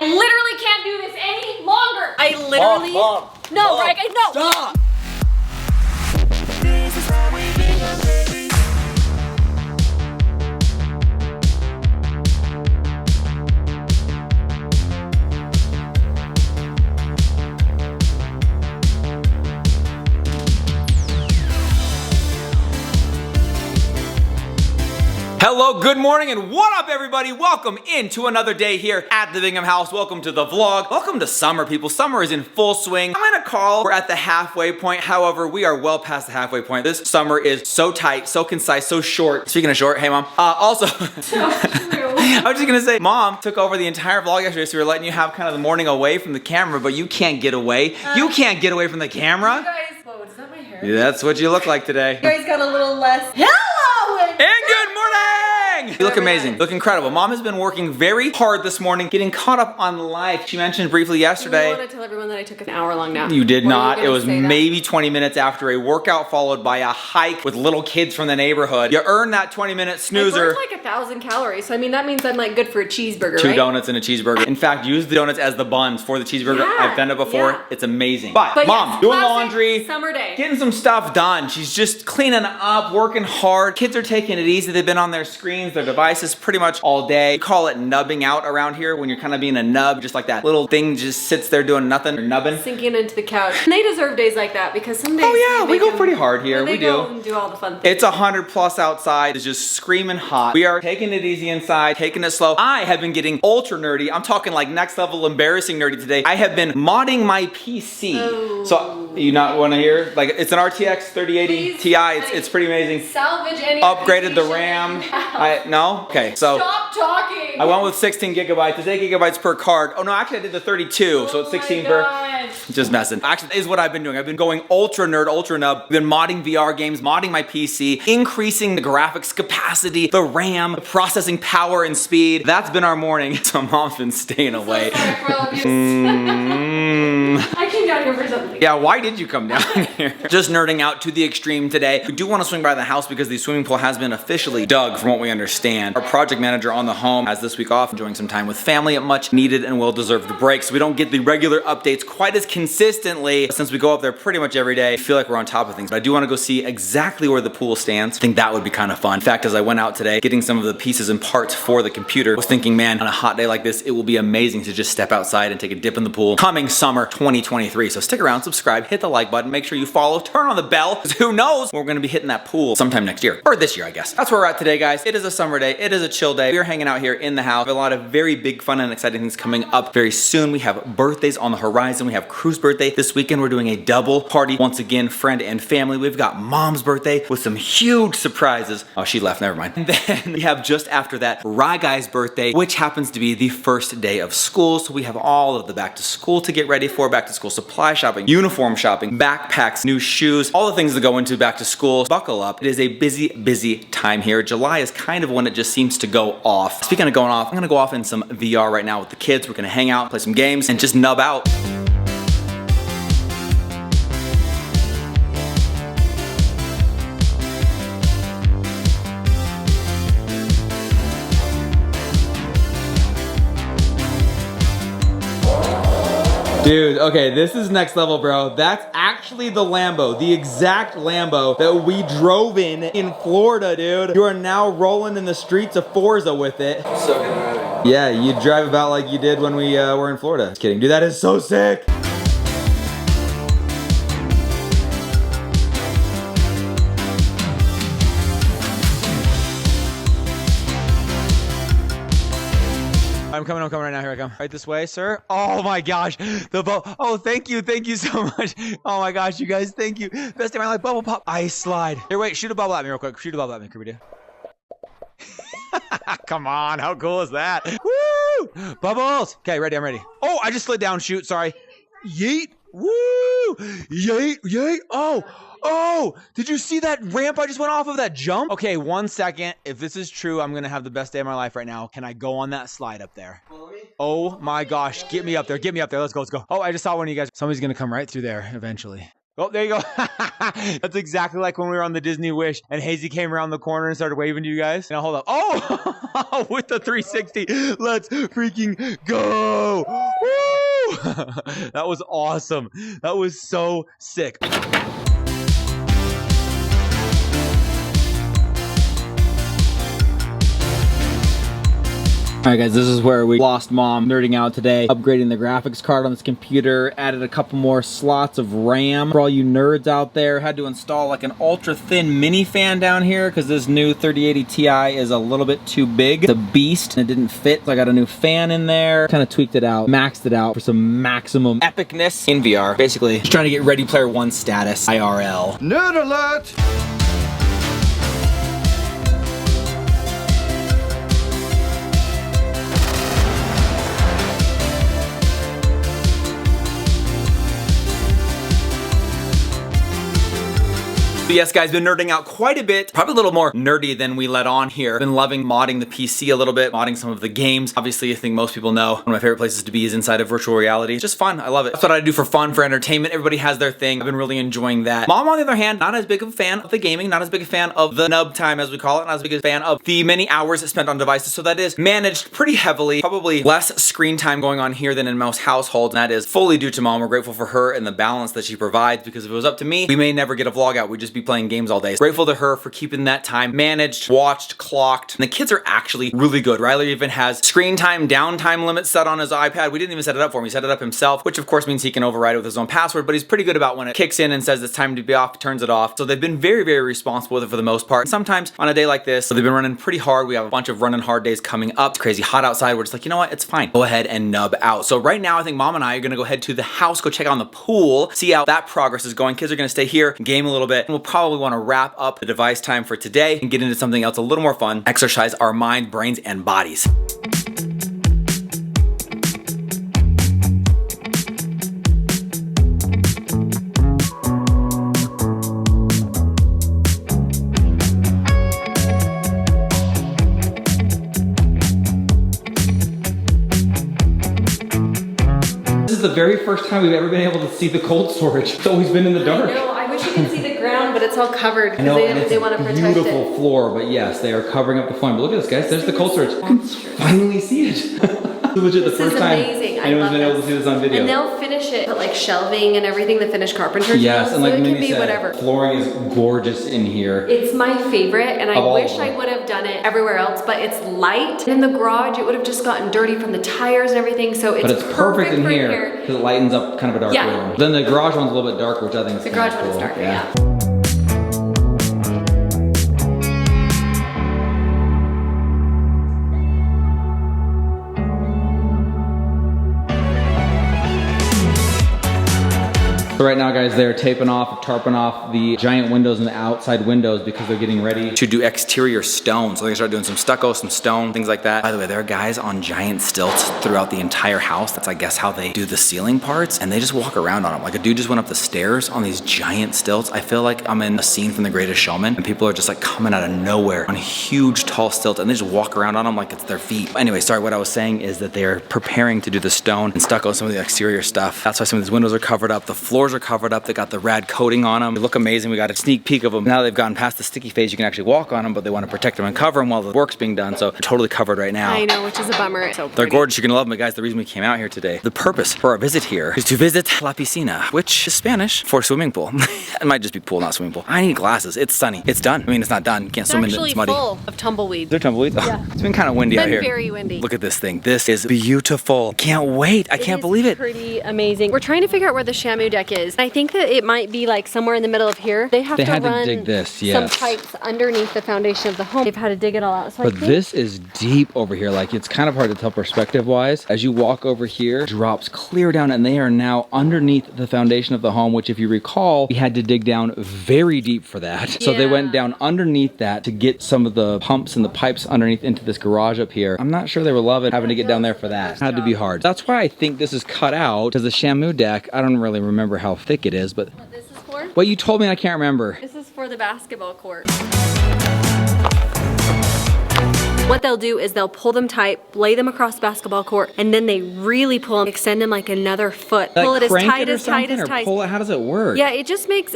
literally can't do this any longer. I literally. Mom, no, Mom, right? No. Stop. This is how we Bingham, baby. Hello, good morning, and what up, everybody? Welcome into another day here at the Bingham house. Welcome to the vlog. Welcome to summer, people. Summer is in full swing. I'm gonna call we're at the halfway point. However, we are well past the halfway point. This summer is so tight, so concise, so short. Speaking of short, hey mom. Also, I was just gonna say, mom took over the entire vlog yesterday, so we were letting you have kind of the morning away from the camera, but you can't get away. You can't get away from the camera. You guys, whoa, is that my hair? Yeah, that's what you look like today. You guys got a little less. Hello! And good morning! You look amazing. You look incredible. Mom has been working very hard this morning, getting caught up on life. She mentioned briefly yesterday. I want to tell everyone that I took an hour-long nap. You did not. It was say that? maybe 20 minutes after a workout followed by a hike with little kids from the neighborhood. You earned that 20-minute snoozer. I burned like 1,000 calories, so I mean that means I'm like good for a cheeseburger, Two right? donuts and a cheeseburger. In fact, use the donuts as the buns for the cheeseburger. Yeah, I've done it before. yeah. It's amazing. But mom, yes, doing classic laundry, summer day. getting some stuff done. She's just cleaning up, working hard. Kids are taking it easy. They've been on their screens, their devices pretty much all day. We call it nubbing out around here when you're kind of being a nub, just like that little thing just sits there doing nothing or nubbing. Sinking into the couch. And they deserve days like that because some days. Oh yeah, we make go them- pretty hard here. They We go do. and do all the fun things. It's 100+ outside. It's just screaming hot. We are taking it easy inside, taking it slow. I have been getting ultra nerdy. I'm talking like next level embarrassing nerdy today. I have been modding my PC. Oh. So you not want to hear? Like it's an RTX 3080 Please, Ti. honey. It's pretty amazing. Salvage any. Upgraded the PC RAM. shit you have. No? Okay, so Stop talking. I went with 16 gigabytes. It's 8 gigabytes per card. Oh no, actually I did the 32, so it's 16 per. Just messing. Actually, that is what I've been doing. I've been going ultra nerd, ultra nub. I've been modding VR games, modding my PC, increasing the graphics capacity, the RAM, the processing power and speed. That's been our morning. So mom's been staying away. So sorry for all of you. I came down here for something. Yeah, why did you come down here? Just nerding out to the extreme today. We do want to swing by the house because the swimming pool has been officially dug from what we understand. Our project manager on the home has this week off, enjoying some time with family, a much needed and well-deserved break. So we don't get the regular updates quite as consistently. Since we go up there pretty much every day, I feel like we're on top of things. But I do want to go see exactly where the pool stands. I think that would be kind of fun. In fact, as I went out today, getting some of the pieces and parts for the computer, I was thinking, man, on a hot day like this, it will be amazing to just step outside and take a dip in the pool. Coming summer 2023. So stick around, subscribe, hit the like button, make sure you follow, turn on the bell, because who knows when we're going to be hitting that pool sometime next year. Or this year, I guess. That's where we're at today, guys. It is a summer day. It is a chill day. We are hanging out here in the house. We have a lot of very big, fun, and exciting things coming up very soon. We have birthdays on the horizon. We have Crew's birthday. This weekend, we're doing a double party. Once again, friend and family. We've got mom's birthday with some huge surprises. Oh, she left. Never mind. And then we have just after that, Rye Guy's birthday, which happens to be the first day of school. So we have all of the back to school to get ready for, back to school supply shopping, uniform shopping, backpacks, new shoes, all the things that go into back to school. Buckle up. It is a busy, busy time here. July is kind of when it just seems to go off. Speaking of going off, I'm gonna go off in some VR right now with the kids. We're gonna hang out, play some games, and just nub out. Dude, okay, this is next level, bro. That's actually the Lambo, the exact Lambo that we drove in Florida, dude. You are now rolling in the streets of Forza with it. So good. Yeah, you drive about like you did when we were in Florida. Just kidding, dude, that is so sick. I'm coming right now. Here I come. Right this way, sir. Oh my gosh, the boat. Oh, thank you so much. Oh my gosh, you guys, thank you. Best day of my life. Bubble pop ice slide. Here, wait, shoot a bubble at me real quick. Shoot a bubble at me, Kirby. Come on, how cool is that? Woo! Bubbles. Okay, ready. I'm ready. Oh, I just slid down. Shoot. Sorry. Yeet. Woo! Yeet. Yeet. Oh, did you see that ramp I just went off of, that jump? Okay, 1 second. If this is true, I'm gonna have the best day of my life right now. Can I go on that slide up there? Oh my gosh, get me up there, let's go. Oh, I just saw one of you guys. Somebody's gonna come right through there eventually. Oh, there you go. That's exactly like when we were on the Disney Wish and Hazy came around the corner and started waving to you guys. Now hold up. Oh, with the 360. Let's freaking go. Woo! That was awesome. That was so sick. Alright guys, this is where we lost mom nerding out today. Upgrading the graphics card on this computer, added a couple more slots of RAM. For all you nerds out there, had to install like an ultra thin mini fan down here because this new 3080 Ti is a little bit too big. It's a beast and it didn't fit, so I got a new fan in there. Kind of tweaked it out, maxed it out for some maximum epicness in VR. Basically, just trying to get Ready Player One status IRL. Nerd alert! But yes guys, been nerding out quite a bit, probably a little more nerdy than we let on here. Been loving modding the PC a little bit, modding some of the games. Obviously, I think most people know one of my favorite places to be is inside of virtual reality. It's just fun, I love it. That's what I do for fun, for entertainment. Everybody has their thing. I've been really enjoying that. Mom, on the other hand, not as big of a fan of the gaming, not as big a fan of the nub time as we call it, not as big a fan of the many hours spent on devices. So that is managed pretty heavily, probably less screen time going on here than in most households. And that is fully due to mom. We're grateful for her and the balance that she provides, because if it was up to me, we may never get a vlog out. We'd just be playing games all day. Grateful to her for keeping that time managed, watched, clocked. And the kids are actually really good. Riley even has screen time, downtime limits set on his iPad. We didn't even set it up for him. He set it up himself, which of course means he can override it with his own password, but he's pretty good about when it kicks in and says it's time to be off, turns it off. So they've been very, very responsible with it for the most part. And sometimes on a day like this, so they've been running pretty hard. We have a bunch of running hard days coming up. It's crazy hot outside. We're just like, you know what? It's fine. Go ahead and nub out. So right now, I think mom and I are gonna go head to the house, go check on the pool, see how that progress is going. Kids are gonna stay here, game a little bit, and we'll probably wanna wrap up the device time for today and get into something else a little more fun, exercise our mind, brains, and bodies. This is the very first time we've ever been able to see the cold storage. It's always been in the dark. I know, I wish you could see the ground, but it's all covered I know, and because it's they want to a protect beautiful it. floor, but yes, they are covering up the flame. But look at this, guys. There's the cold storage. You can finally see it. Legit, the This first is time amazing. I anyone's love been able to see this on video. And they'll finish it, put like shelving and everything, the finished carpenters. Yes, will, and like so it can Minnie be said, whatever. flooring is gorgeous in here. It's my favorite, and I Of all wish of them. I would have done it everywhere else, but it's light. In the garage, it would have just gotten dirty from the tires and everything, so it's, But it's perfect in for here because it lightens up kind of a dark Yeah. room. Then the garage one's a little bit darker, which I think is The kinda garage one is cool. darker, yeah. So right now, guys, they're taping off, tarping off the giant windows and the outside windows because they're getting ready to do exterior stone. So they're gonna start doing some stucco, some stone, things like that. By the way, there are guys on giant stilts throughout the entire house. That's, I guess, how they do the ceiling parts, and they just walk around on them. Like a dude just went up the stairs on these giant stilts. I feel like I'm in a scene from The Greatest Showman, and people are just like coming out of nowhere on huge, tall stilts, and they just walk around on them like it's their feet. Anyway, sorry, what I was saying is that they are preparing to do the stone and stucco, some of the exterior stuff. That's why some of these windows are covered up. The floors are covered up. They got the rad coating on them. They look amazing. We got a sneak peek of them. Now they've gotten past the sticky phase, you can actually walk on them, but they want to protect them and cover them while the work's being done. So they're totally covered right now. I know, which is a bummer. So They're pretty. gorgeous. You're gonna love them. But guys, the reason we came out here today, the purpose for our visit here is to visit La Piscina, which is Spanish for swimming pool. It might just be pool, not swimming pool. I need glasses. It's sunny. It's done. I mean, it's not done. You can't It's swim in it. actually It's muddy. full of tumbleweeds. They're tumbleweeds. Yeah. It's been kind of windy out Been here. very windy. Look at this thing. This is beautiful. Can't wait. I can't believe it. Pretty amazing. We're trying to figure out where the Shamu deck is. I think that it might be like somewhere in the middle of here. They have They to had to run dig this, some yes. pipes underneath the foundation of the home. They've had to dig it all out. So I But think this is deep over here. Like, it's kind of hard to tell perspective wise. As you walk over here, drops clear down, and they are now underneath the foundation of the home, which, if you recall, we had to dig down very deep for that. So they went Yeah. down underneath that to get some of the pumps and the pipes underneath into this garage up here. I'm not sure they were loving having to get down there for that. Had to be hard. That's why I think this is cut out, because the Shamu deck, I don't really remember how thick it is, but what this is for? what you told me, I can't remember. This is for the basketball court. What they'll do is they'll pull them tight, lay them across the basketball court, and then they really pull them, extend them like another foot. Like Pull it as crank tight it or as tight as something, or tight. pull it? How does it work? Yeah, it just makes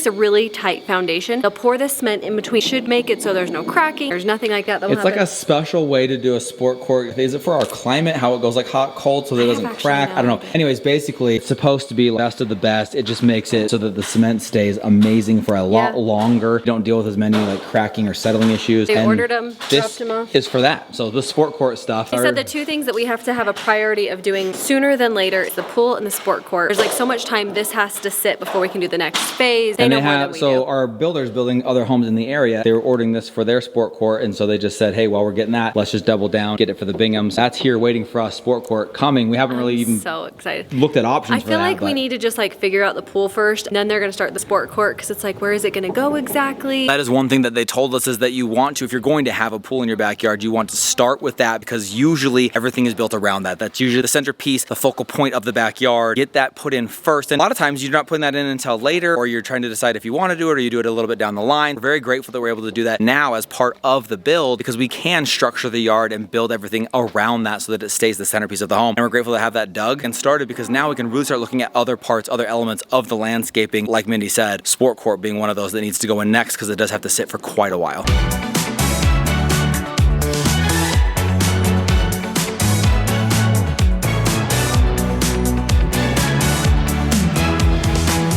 a really tight foundation. They'll pour the cement in between. Should make it so there's no cracking. There's nothing like that. It's like a special way to do a sport court. Is it for our climate? How it goes like hot, cold, so that it doesn't crack? I don't know. Anyways, basically, it's supposed to be best of the best. It just makes it so that the cement stays amazing for a lot longer. You don't deal with as many like cracking or settling issues. They ordered them, dropped This them off. is for that. So the sport court stuff. They said the two things that we have to have a priority of doing sooner than later is the pool and the sport court. There's like so much time this has to sit before we can do the next phase. They know more than we do. Our builders building other homes in the area, they were ordering this for their sport court, and so they just said, hey, while we're getting that, let's just double down, get it for the Binghams. That's here waiting for us, sport court coming. We haven't really even so excited. looked at options I feel like we but need to just like figure out the pool first, and then they're gonna start the sport court because it's like, where is it gonna go exactly? That is one thing that they told us is that you want to, if you're going to have a pool in your backyard, you want to start with that because usually everything is built around that. That's usually the centerpiece, the focal point of the backyard. Get that put in first. And a lot of times you're not putting that in until later, or you're trying to decide if you want to do it or you do it a little bit down the line. We're very grateful that we're able to do that now as part of the build because we can structure the yard and build everything around that so that it stays the centerpiece of the home. And we're grateful to have that dug and started because now we can really start looking at other parts, other elements of the landscaping. Like Mindy said, sport court being one of those that needs to go in next because it does have to sit for quite a while.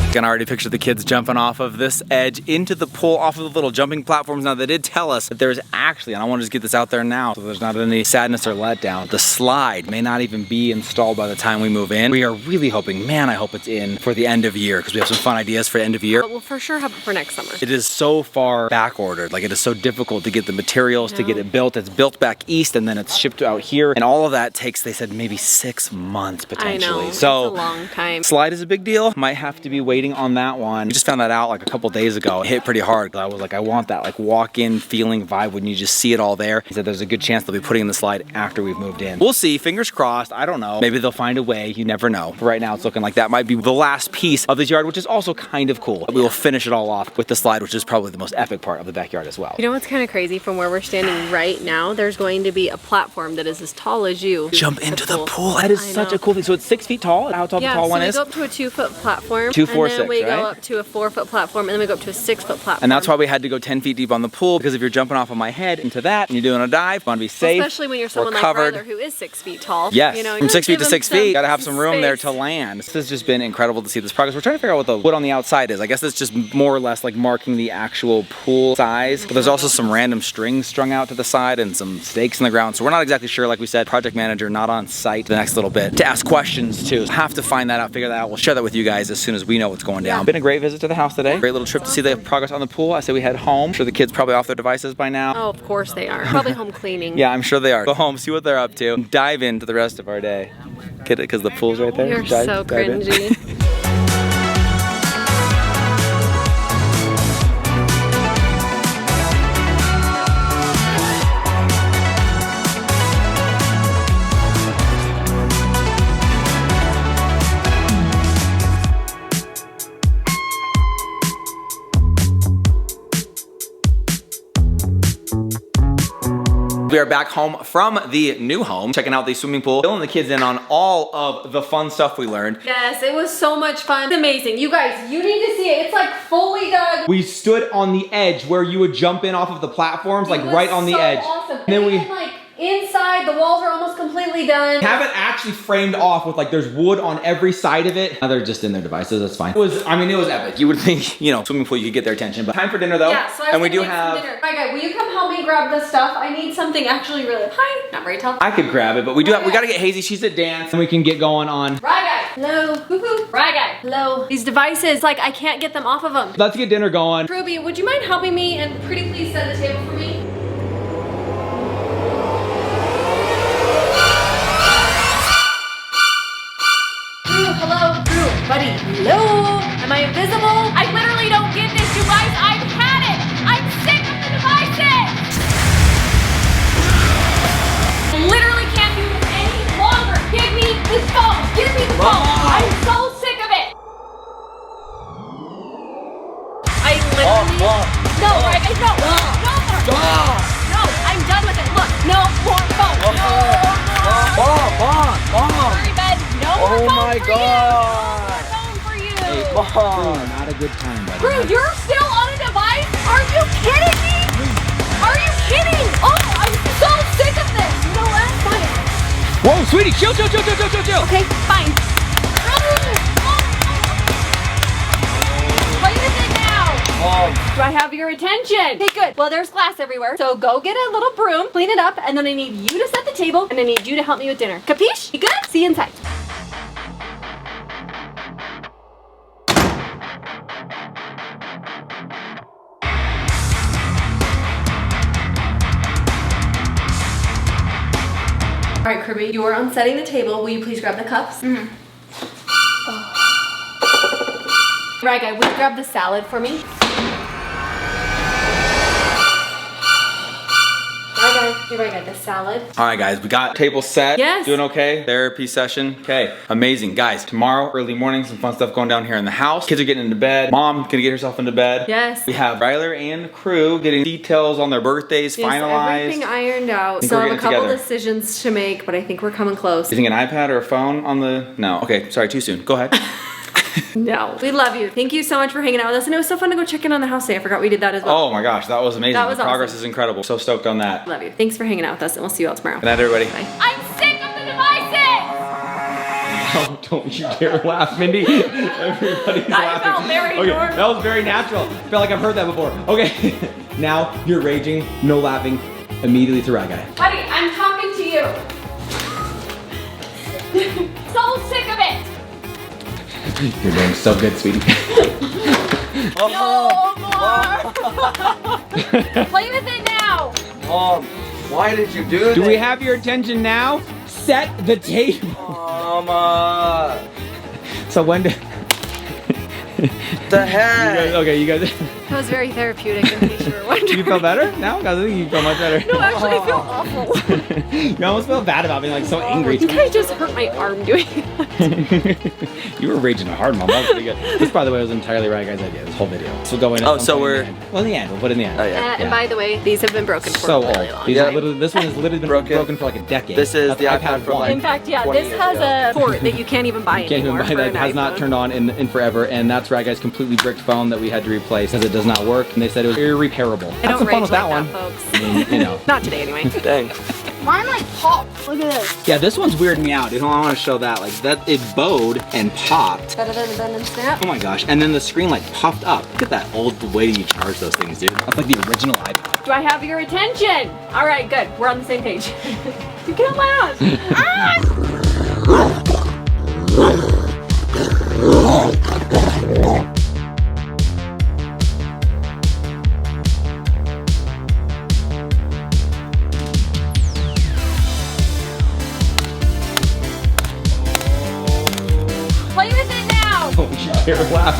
I can already picture the kids jumping off of this edge into the pool, off of the little jumping platforms. Now, they did tell us that there's actually, and I want to just get this out there now so there's not any sadness or letdown, the slide may not even be installed by the time we move in. We are really hoping, man, I hope it's in for the end of year because we have some fun ideas for the end of year. But we'll for sure have it for next summer. It is so far back ordered. Like, it is so difficult to get the materials, to get it built. It's built back east and then it's shipped out here. And all of that takes, they said, maybe 6 months potentially. I know, so it's a long time. Slide is a big deal. Might have to be waiting on that one. We just found that out like a couple days ago. It hit pretty hard. I was like, I want that like walk-in feeling vibe when you just see it all there. He said there's a good chance they'll be putting in the slide after we've moved in. We'll see. Fingers crossed. I don't know. Maybe they'll find a way. You never know. But right now it's looking like that might be the last piece of this yard, which is also kind of cool. We will finish it all off with the slide, which is probably the most epic part of the backyard as well. You know what's kind of crazy? From where we're standing right now, there's going to be a platform that is as tall as you. Jump into the pool. That is such a cool thing. So it's 6 feet tall. How tall the tall one is? Yeah, so we go up to a 2-foot platform. 2, 4, and then 6, we right? go up to a 4-foot platform, and then we go up to a 6-foot platform. And that's why we had to go 10 feet deep on the pool, because if you're jumping off of my head into that and you're doing a dive, you want to be safe. Especially when you're someone like covered. Ryder who is 6 feet tall. Yes, you know, from 6 feet to give 6 them feet, gotta have some room there space. to land. This has just been incredible to see this progress. We're trying to figure out what the wood on the outside is. I guess it's just more or less like marking the actual pool size, but there's also some random strings strung out to the side and some stakes in the ground. So we're not exactly sure. Like we said, project manager not on site the next little bit to ask questions too. Have to find that out, figure that out. We'll share that with you guys as soon as we know what's going down. Been a great visit to the house today. Great little trip to see the progress on the pool. I say we head home. I'm sure the kids probably off their devices by now. Oh, of course they are. Probably home cleaning. Yeah, I'm sure they are. Go home, see what they're up to, and dive into the rest of our day. Get it? Because the pool's right there. You're so dive in. cringy. We are back home from the new home, checking out the swimming pool, filling the kids in on all of the fun stuff we learned. Yes, it was so much fun. It's amazing. You guys, you need to see it. It's like fully dug. We stood on the edge where you would jump in off of the platforms, like right on the edge. Awesome. And then we like inside, the walls are almost completely done. have it actually framed off with like there's wood on every side of it. Now they're just in their devices, that's fine. It was epic. You would think, you know, swimming pool, you could get their attention, but time for dinner though. Yeah, so I was and we gonna do make some have, dinner. All right, guy, will you come help me grab this stuff? I need something actually really not very tall. I could grab it, but we gotta get Hazy, she's at dance, and we can get going on. Right guy, hello, woohoo. Right guy, hello. These devices, like I can't get them off of them. Let's get dinner going. Ruby, would you mind helping me and pretty please set the table for me? Hello, Drew, buddy, hello? Am I invisible? I literally don't get this, you guys. I've had it. I'm sick of the devices. I literally can't do this any longer. Give me this phone. Give me the phone. I'm so sick of it. I literally. No, right? No. No. God. We're going for you. Hey, Mom. Not a good time, buddy. Bro, you're still on a device? Are you kidding me? Are you kidding? Oh, I'm so sick of this. You know what? Fine. Whoa, sweetie, chill. Okay, fine. Play with it now. Mom. Do I have your attention? Okay, good. Well, there's glass everywhere. So go get a little broom, clean it up, and then I need you to set the table, and I need you to help me with dinner. Capiche? You good? See you inside. All right, Kirby, you are on setting the table. Will you please grab the cups? Mm-hmm. Right, guy, will you grab the salad for me? Right, guy, the salad. All right, guys, we got table set. Yes. Doing okay? Therapy session. Okay, amazing. Guys, tomorrow, early morning, some fun stuff going down here in the house. Kids are getting into bed. Mom gonna get herself into bed. Yes. We have Ryler and crew getting details on their birthdays finalized. Everything ironed out. Think So we're I have a getting couple together. decisions to make, but I think we're coming close. You think an iPad or a phone on the? No. Okay, sorry, too soon. Go ahead. No. We love you. Thank you so much for hanging out with us. And it was so fun to go check in on the house today. I forgot we did that as well. Oh my gosh, that was amazing. That was the progress awesome. is incredible. So stoked on that. Love you. Thanks for hanging out with us, and we'll see you all tomorrow. Good night, everybody. Bye. I'm sick of the devices! Oh, don't you dare laugh, Mindy. Everybody's laughing. felt very okay, normal. that was very natural. I felt like I've heard that before. Okay, now you're raging, no laughing, immediately to Rye Guy. Buddy, I'm talking to you. So sick of it. You're doing so good, sweetie. No more. Play with it now. Mom. Why did you do this? Do we have your attention now? Set the table. Mama. So when do... The heck? You guys... That was very therapeutic, in case you were wondering. You feel better now? Because I think you feel much better. No, actually, I feel awful. You almost feel bad about being like so angry. I think I just hurt my arm doing You were raging hard, Mom. That was pretty good. This, by the way, was entirely Rye Guy's idea. This whole video. So go in. Oh, at some so point we're- in the end. Well, in the end. We'll put it in the end. Oh, yeah. And Yeah. by the way, these have been broken for So a old. really long These time. are literally, this one has literally been broken for like a decade. This is the That's iPad from, one. like, In fact, yeah, 20 this years has ago. a port that you can't even buy Can't even anymore buy for that. an It has not iPhone. turned on in forever, and that's Rye Guy's completely bricked phone that we had to replace because it does not work, and they said it was irreparable. I Have don't some rage fun with like that one. folks. I mean, you know. Not today, anyway. Dang. Mine like popped. Look at this. Yeah, this one's weirding me out. I want to show that. Like that, it bowed and popped. Better than a bend and snap. Oh my gosh! And then the screen like puffed up. Look at that old way that you charge those things, dude. That's like the original iPad. Do I have your attention? All right, good. We're on the same page. You can't laugh. Ah! Play with it now. Don't you dare laugh.